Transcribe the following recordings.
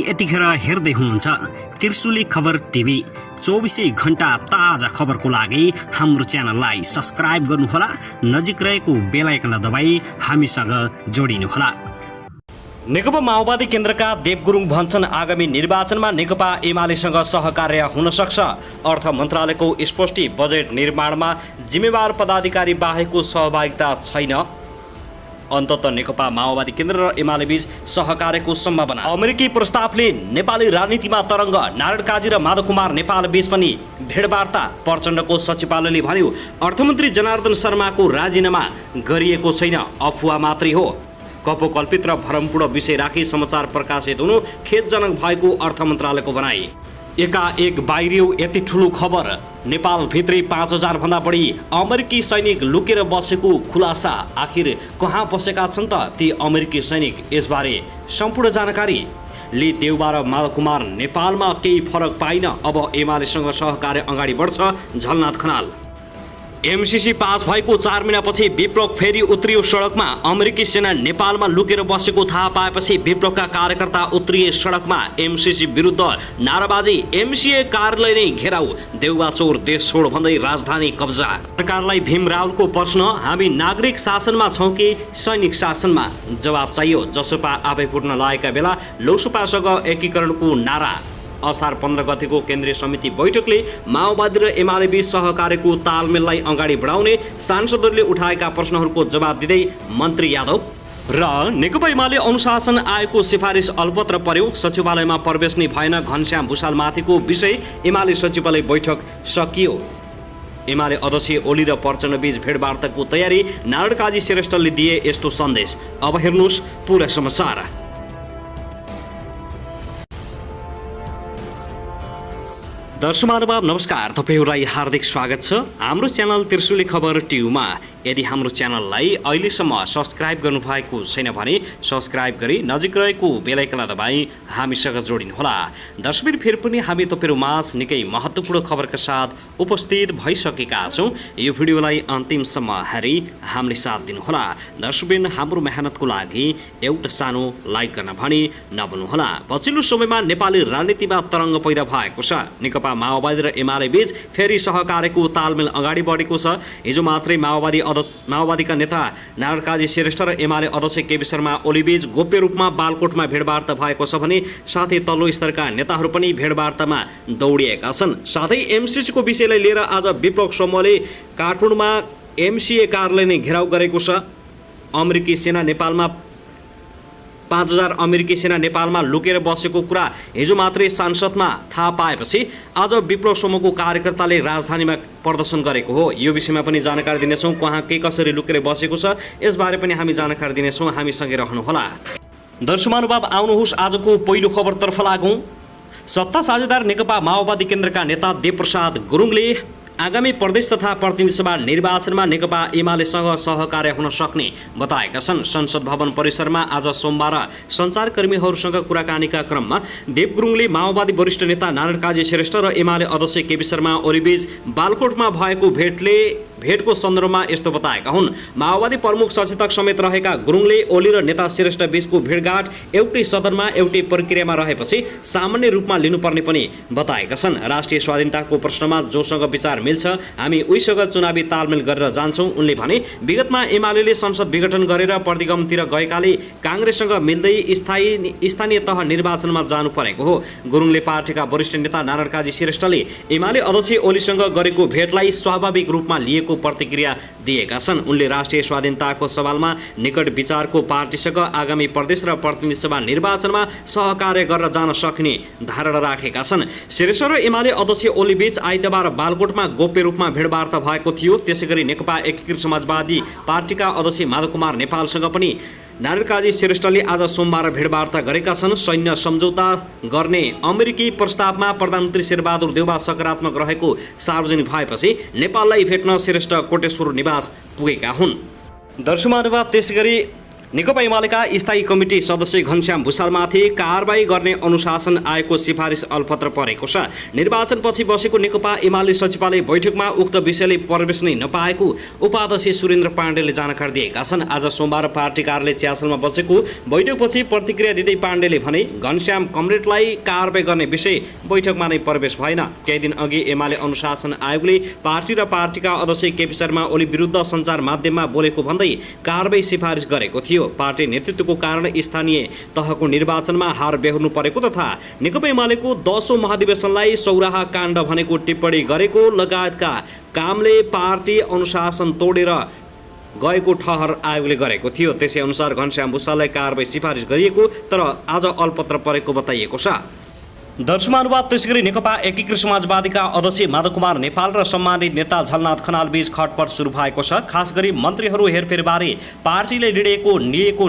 यतिखेर हेर्दै हुनुहुन्छ त्रिशुली खबर टिभी। 24 घण्टा ताजा खबरको लागि हाम्रो च्यानललाई सब्स्क्राइब गर्नुहोला, नजिक रहेको बेल आइकन दबाई हामीसँग जोडिनुहोला। नेकपा माओवादी केन्द्रका देव गुरुङ भन्छन् आगामी निर्वाचनमा नेकपा एमालेसँग सहकार्य हुन सक्छ। अर्थ मन्त्रालयको स्पष्टी बजेट निर्माणमा जिम्मेवार पदाधिकारी बाहेकको सहभागिता छैन। अन्ततः नेकपा माओवादी केन्द्र र एमाले बीच सहकार्यको सम्भावना। अमेरिकी प्रस्तावले नेपाली राजनीतिमा तरङ्ग। नारायण काजी र माधव कुमार नेपाल बीच पनि भेटवार्ता। प्रचण्डको सचिवालयले भन्यो अर्थमन्त्री जनार्दन शर्माको राजीनामा गरिएको छैन, अफुवा मात्रै हो। कपोकल्पित र भरमपूर्ण विषय राखी समाचार प्रकाशित हुनु खेदजनक भएको अर्थ मन्त्रालयको भनाई। एकाएक बाहिरियो यति ठुलो खबर। नेपालभित्रै 5000 भन्दा बढी अमेरिकी सैनिक लुकेर बसेको खुलासा। आखिर कहाँ बसेका छन् त ती अमेरिकी सैनिक? यसबारे सम्पूर्ण जानकारी ले देउबा र माधव कुमार नेपालमा केही फरक पाइन। अब एमालेसँग सहकार्य अगाडि बढ्छ। झलनाथ खनाल। एमसीसी पास भएको 4 महिनापछि विप्लव फेरि उत्रियो सडकमा। अमेरिकी सेना नेपालमा लुकेर बसेको थाहा पाएपछि विप्लवका कार्यकर्ता उत्रिए सडकमा। एमसीसी विरुद्ध नाराबाजी। एमसीए कार्यालय नै घेराउ। देउबा चोर देश छोड भन्दै राजधानी कब्जा। सरकारलाई भीम रावलको प्रश्न, हामी नागरिक शासनमा छौँ कि सैनिक शासनमा? जवाब चाहियो। जसपा आफै फुट्न लागेका बेला लोकसभासँग एकीकरणको नारा। असार 15 गतेको केन्द्रीय समिति बैठकले माओवादी र एमाले बीच सहकार्यको तालमेललाई अगाडि बढाउने सांसदहरूले उठाएका प्रश्नहरूको जवाब दिँदै मन्त्री यादव र नेकपा एमाले अनुशासन आयोगको सिफारिस अलपत्र पर्यो। सचिवालयमा प्रवेश नै भएन। घनश्याम भुषालमाथिको विषय एमाले सचिवालय बैठक सकियो। एमाले अध्यक्ष ओली र प्रचण्ड बीच भेटवार्ताको तयारी। नारायण काजी श्रेष्ठले दिए यस्तो सन्देश। अब हेर्नुहोस् पुरा समाचार। दर्शक महानुभाव नमस्कार, तपाईहरुलाई हार्दिक स्वागत छ हाम्रो च्यानल त्रिशुली खबर टिभीमा। यदि हाम्रो च्यानललाई अहिलेसम्म सब्स्क्राइब गर्नुभएको छैन भने सब्स्क्राइब गरी नजिक रहेको बेल आइकन दबाई हामीसँग जोडिनुहोला। दर्शकबिन फेरि पनि हामी तपाईहरु माझ निकै महत्त्वपूर्ण खबरका साथ उपस्थित भइसकेका छौं। यो भिडियोलाई अन्तिमसम्म हेरी हामीले साथ दिनुहोला। दर्शकबिन हाम्रो मेहनतको लागि एउटा सानो लाइक गर्न भनी नभुल्नुहोला। पछिल्लो समयमा नेपाली राजनीतिमा तरङ्ग पैदा भएको छ। नेकपा माओवादी र एमाले बीच फेरि सहकार्यको तालमेल अगाडि बढेको छ। हिजो मात्रै माओवादीका नेता नारायण काजी श्रेष्ठ र एमाले अध्यक्ष केपी शर्मा ओली बीच गोप्य रूपमा बालकोटमा भेटवार्ता भएको छ भने साथै तल्लो स्तरका नेताहरू पनि भेटवार्तामा दौडिएका छन्। साथै एमसीसीको विषयलाई लिएर आज विप्लव समूहले काठमाडौँमा एमसीए कार्यालय नै घेराउ गरेको छ। अमेरिकी सेना नेपालमा 5000 अमेरिकी सेना नेपालमा लुकेर बसेको कुरा हिजो मात्रै संसदमा थाहा पाएपछि आज विप्लव समूहको कार्यकर्ताले राजधानीमा प्रदर्शन गरेको हो। यो विषयमा पनि जानकारी दिनेछौँ। कहाँ के कसरी लुकेर बसेको छ यसबारे पनि हामी जानकारी दिनेछौँ। हामीसँगै रहनुहोला। दर्शक महानुभाव आउनुहोस् आजको पहिलो खबरतर्फ लागौँ। सत्ता साझेदार नेकपा माओवादी केन्द्रका नेता देवप्रसाद गुरुङले आगामी प्रदेश तथा प्रतिनिधि सभा निर्वाचनमा नेकपा एमालेसँग सहकार्य हुन सक्ने बताएका छन्। संसद भवन परिसरमा आज सोमबार सञ्चारकर्मीहरूसँग कुराकानीका क्रममा देव गुरुङले माओवादी वरिष्ठ नेता नारायण काजी श्रेष्ठ र एमाले अध्यक्ष केपी शर्मा ओलीबीच बालकोटमा भएको भेटको सन्दर्भमा यस्तो बताएका हुन्। माओवादी प्रमुख सचेतक समेत रहेका गुरुङले ओली र नेता श्रेष्ठ बीचको भेटघाट एउटै सदनमा एउटै प्रक्रियामा रहेपछि सामान्य रूपमा लिनुपर्ने पनि बताएका छन्। राष्ट्रिय स्वाधीनताको प्रश्नमा जोसँग विचार मिल्छ हामी उहीसँग चुनावी तालमेल गरेर जान्छौँ उनले भने। विगतमा एमाले संसद विघटन गरेर प्रतिगमनतिर गएकाले काङ्ग्रेससँग मिल्दै स्थानीय तह निर्वाचनमा जानु परेको हो। गुरुङले पार्टीका वरिष्ठ नेता नारायण काजी श्रेष्ठले एमाले अध्यक्ष ओलीसँग गरेको भेटलाई स्वाभाविक रूपमा लिएको प्रतिक्रिया दिएका छन्। उनले राष्ट्रिय स्वाधीनताको सवालमा निकट विचारको पार्टीसँग आगामी प्रदेश र प्रतिनिधि सभा निर्वाचनमा सहकार्य गरेर जान सक्ने धारणा राखेका छन्। श्रेष्ठ र एमाले अध्यक्ष ओली बीच आइतबार बालकोटमा गोप्य रूपमा भेटवार्ता भएको थियो। त्यसैगरी नेकपा एकीकृत समाजवादी पार्टीका अध्यक्ष माधव कुमार नेपालसँग पनि नारायण काजी श्रेष्ठले आज सोमबार भेटवार्ता गरेका छन्। सैन्य सम्झौता गर्ने अमेरिकी प्रस्तावमा प्रधानमन्त्री शेरबहादुर देउबा सकारात्मक रहेको सार्वजनिक भएपछि नेपाललाई भेट्न श्रेष्ठ कोटेश्वर निवास पुगेका हुन्। दर्शक महानुभाव त्यसैगरी नेकपा एमालेका स्थायी कमिटी सदस्य घनश्याम भुसालमाथि कारबाही गर्ने अनुशासन आयोगको सिफारिस अलपत्र परेको छ। निर्वाचनपछि बसेको नेकपा एमाले सचिवालय बैठकमा उक्त विषयले प्रवेश नै नपाएको उपाध्यक्ष सुरेन्द्र पाण्डेले जानकारी दिएका छन्। आज सोमबार पार्टी कार्यालय च्यासलमा बसेको बैठकपछि प्रतिक्रिया दिँदै पाण्डेले भने घनश्याम कमरेडलाई कारबाही गर्ने विषय बैठकमा नै प्रवेश भएन। केही दिन अघि एमाले अनुशासन आयोगले पार्टी र पार्टीका अध्यक्ष केपी शर्मा ओली विरुद्ध सञ्चार माध्यममा बोलेको भन्दै कारबाही सिफारिस गरेको थियो। पार्टी नेतृत्वको कारण स्थानीय तहको निर्वाचनमा हार बेहोर्नु परेको तथा नेकपा एमालेको 10औं महाधिवेशनलाई सौराहा काण्ड भनेको टिप्पणी गरेको लगायतका कामले पार्टी अनुशासन तोडेर गएको ठहर आयोगले गरेको थियो। त्यसै अनुसार घनश्याम भुसाललाई कारबाही सिफारिस गरिएको तर आज अलपत्र परेको बताइएको छ। दर्शकमानुवाद त्यसैगरी नेकपा एकीकृत समाजवादीका अध्यक्ष माधव कुमार नेपाल र सम्मानित नेता झलनाथ खनाल बीच खटपट सुरु भएको छ। खास गरी मन्त्रीहरू हेरफेरबारे पार्टीले लिएको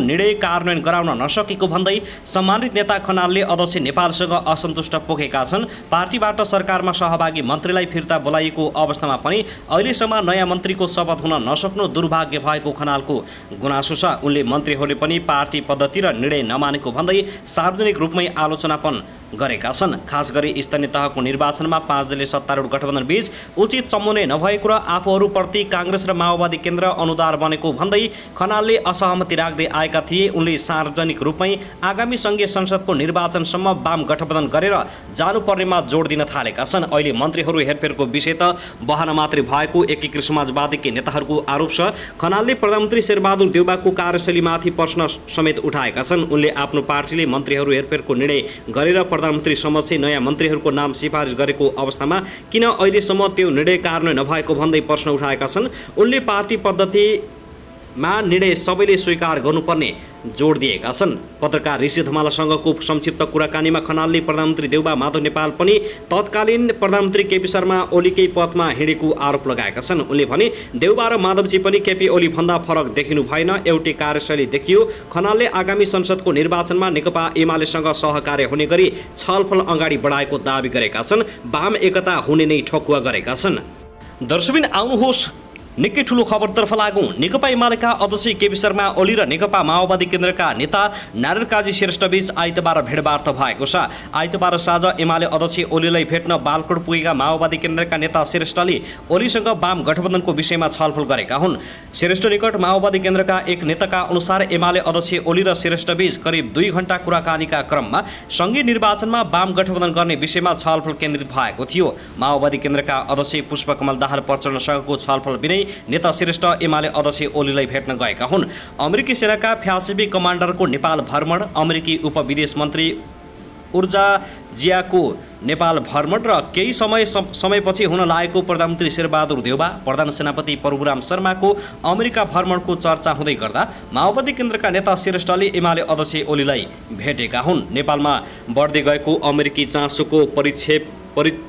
निर्णय कार्यान्वयन गराउन नसकेको भन्दै सम्मानित नेता खनालले अध्यक्ष नेपालसँग असन्तुष्ट पोखेका छन्। पार्टीबाट सरकारमा सहभागी मन्त्रीलाई फिर्ता बोलाइएको अवस्थामा पनि अहिलेसम्म नयाँ मन्त्रीको शपथ हुन नसक्नु दुर्भाग्य भएको खनालको गुनासो छ। उनले मन्त्रीहरूले पनि पार्टी पद्धति र निर्णय नमानेको भन्दै सार्वजनिक रूपमै आलोचना पनि गरेका छन्। खास गरी स्थानीय तहको निर्वाचनमा 5 दलीय सत्तारूढ गठबन्धन बीच उचित समन्वय नभएको र आफूहरूप्रति काङ्ग्रेस र माओवादी केन्द्र अनुदार बनेको भन्दै खनालले असहमति राख्दै आएका थिए। उनले सार्वजनिक रूपमै आगामी सङ्घीय संसदको निर्वाचनसम्म वाम गठबन्धन गरेर जानुपर्नेमा जोड दिन थालेका छन्। अहिले मन्त्रीहरू हेरफेरको विषय त बहाना मात्रै भएको एकीकृत समाजवादीका नेताहरूको आरोप छ। खनालले प्रधानमन्त्री शेरबहादुर देउवाको कार्यशैलीमाथि प्रश्न समेत उठाएका छन्। उनले आफ्नो पार्टीले मन्त्रीहरू हेरफेरको निर्णय गरेर प्रधानमन्त्री समक्ष नयाँ मन्त्रीहरूको नाम सिफारिस गरेको अवस्थामा किन अहिलेसम्म त्यो निर्णय कार्यान्वयन नभएको भन्दै प्रश्न उठाएका छन्। उनले पार्टी पद्धतिमा निर्णय सबैले स्वीकार गर्नुपर्ने जोड दिएका छन्। पत्रकार ऋषि धमालासँगको संक्षिप्त कुराकानीमा खनालले प्रधानमन्त्री देउबा माधव नेपाल पनि तत्कालीन प्रधानमन्त्री केपी शर्मा ओलीकै पथमा हिँडेको आरोप लगाएका छन्। उनले भने देउबा र माधवजी पनि केपी ओली भन्दा फरक देखिनु भएन, एउटै कार्यशैली देखियो। खनालले आगामी संसदको निर्वाचनमा नेकपा एमालेसँग सहकार्य हुने गरी छलफल अगाडि बढाएको दावी गरेका छन्। वाम एकता हुने नै ठकुवा गरेका छन्। दर्शकबिन आउनुहोस् निकै ठुलो खबरतर्फ लागौं। नेकपा एमालेका अध्यक्ष केपी शर्मा ओली र नेकपा माओवादी केन्द्रका नेता नारायण काजी श्रेष्ठबीच आइतबार भेटवार्ता भएको छ। आइतबार साँझ एमाले अध्यक्ष ओलीलाई भेट्न बालकोट पुगेका माओवादी केन्द्रका नेता श्रेष्ठले ओलीसँग वाम गठबन्धनको विषयमा छलफल गरेका हुन्। श्रेष्ठ निकट माओवादी केन्द्रका एक नेताका अनुसार एमाले अध्यक्ष ओली र श्रेष्ठबीच करिब 2 घण्टा कुराकानीका क्रममा सङ्घीय निर्वाचनमा वाम गठबन्धन गर्ने विषयमा छलफल केन्द्रित भएको थियो। माओवादी केन्द्रका अध्यक्ष पुष्पकमल दाहाल प्रचण्डसँगको छलफल बिनै नेता श्रेष्ठ एमाले अध्यक्ष ओलीलाई भेट्न गएका हुन्। अमेरिकी सेनाका फ्यासिबी कमान्डरको नेपाल भ्रमण, अमेरिकी उपविदेश मन्त्री ऊर्जा जियाको नेपाल भ्रमण र केही समयपछि हुन लागेको प्रधानमन्त्री शेरबहादुर देउबा, प्रधान सेनापति प्रभुराम शर्माको अमेरिका भ्रमणको चर्चा हुँदै गर्दा माओवादी केन्द्रका नेता श्रेष्ठले एमाले अध्यक्ष ओलीलाई भेटेका हुन्। नेपालमा बढ्दै गएको अमेरिकी चासोको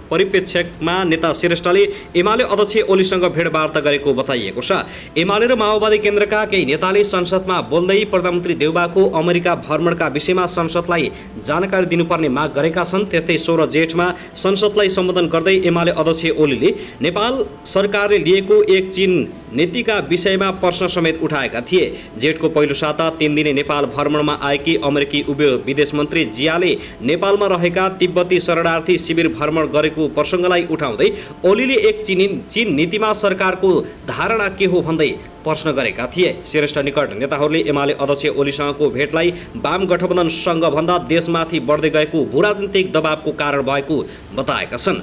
परिप्रेक्ष्यमा नेता श्रेष्ठले एमाले अध्यक्ष ओलीसँग भेटवार्ता गरेको बताइएको छ। एमाले र माओवादी केन्द्रका केही नेताले संसदमा बोल्दै प्रधानमन्त्री देउबाको अमेरिका भ्रमणका विषयमा संसदलाई जानकारी दिनुपर्ने माग गरेका छन्। त्यस्तै 16 जेठमा संसदलाई सम्बोधन गर्दै एमाले अध्यक्ष ओलीले नेपाल सरकारले लिएको एक चीन नीतिका विषयमा प्रश्न समेत उठाएका थिए। जेठको पहिलो साता 3 दिने नेपाल भ्रमणमा आएकी अमेरिकी उप विदेश मन्त्री जियाले नेपालमा रहेका तिब्बती शरणार्थी शिविर भ्रमण गरेको प्रसङ्गलाई उठाउँदै ओलीले एक चीन नीतिमा सरकारको धारणा के हो भन्दै प्रश्न गरेका थिए। श्रेष्ठ निकट नेताहरूले एमाले अध्यक्ष ओलीसँगको भेटलाई वाम गठबन्धनसँग भन्दा देशमाथि बढ्दै गएको भूराजनीतिक दबावको कारण भएको बताएका छन्।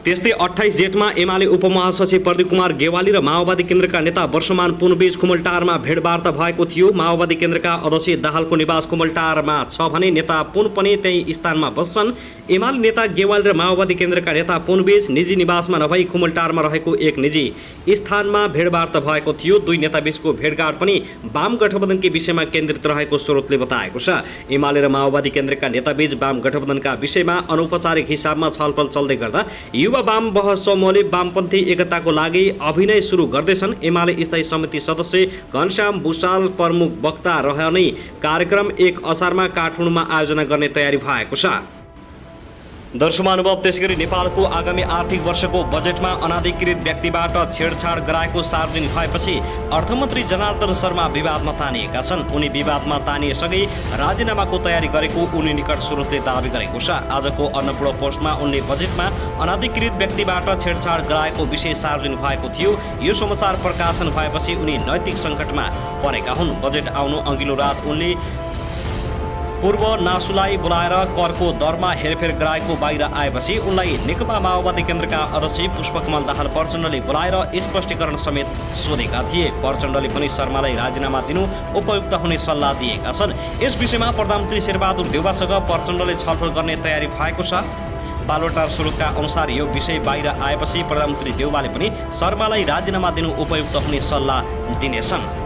त्यस्तै 28 जेठमा एमाले उपमहासचिव प्रदीप कुमार गेवाली र माओवादी केन्द्रका नेता वर्षमान पुनबीच खुमलटारमा भेटवार्ता भएको थियो। माओवादी केन्द्रका अध्यक्ष दाहालको निवास खुमलटारमा छ भने नेता पुन पनि त्यही स्थानमा बस्छन्। एमाले नेता गेवाली र माओवादी केन्द्रका नेता पुनबीच निजी निवासमा नभई खुमलटारमा रहेको एक निजी स्थानमा भेटवार्ता भएको थियो। दुई नेताबीचको भेटघाट पनि वाम गठबन्धनकै विषयमा केन्द्रित रहेको स्रोतले बताएको छ। एमाले र माओवादी केन्द्रका नेताबीच वाम गठबन्धनका विषयमा अनौपचारिक हिसाबमा छलफल चल्दै गर्दा युवा वाम बहस समूहले वामपन्थी एकताको लागि अभिनय सुरु गर्दैछन्। एमाले स्थायी समिति सदस्य घनश्याम भुसाल प्रमुख वक्ता रहने कार्यक्रम 1 असारमा काठमाडौँमा आयोजना गर्ने तयारी भएको छ। दर्शकमानुभाव, त्यसैगरी नेपालको आगामी आर्थिक वर्षको बजेटमा अनाधिकृत व्यक्तिबाट छेडछाड गराएको सार्वजनिक भएपछि अर्थमन्त्री जनार्दन शर्मा विवादमा तानिएका छन्। उनी विवादमा तानिएसँगै राजीनामाको तयारी गरेको उनी निकट स्रोतले दावी गरेको छ। आजको अन्नपूर्ण पोस्टमा उनले बजेटमा अनाधिकृत व्यक्तिबाट छेडछाड गराएको विषय सार्वजनिक भएको थियो। यो समाचार प्रकाशन भएपछि उनी नैतिक सङ्कटमा परेका हुन्। बजेट आउनु अघिल्लो रात उनले पूर्व नासुलाई बोलाएर करको दरमा हेरफेर गराएको बाहिर आएपछि उनलाई नेकपा माओवादी केन्द्रका अध्यक्ष पुष्पकमल दाहाल प्रचण्डले बोलाएर स्पष्टीकरण समेत सोधेका थिए। प्रचण्डले पनि शर्मालाई राजीनामा दिनु उपयुक्त हुने सल्लाह दिएका छन्। यस विषयमा प्रधानमन्त्री शेरबहादुर देउवासँग प्रचण्डले छलफल गर्ने तयारी भएको छ। बालुवाटार स्रोतका अनुसार यो विषय बाहिर आएपछि प्रधानमन्त्री देउवाले पनि शर्मालाई राजीनामा दिनु उपयुक्त हुने सल्लाह दिनेछन्।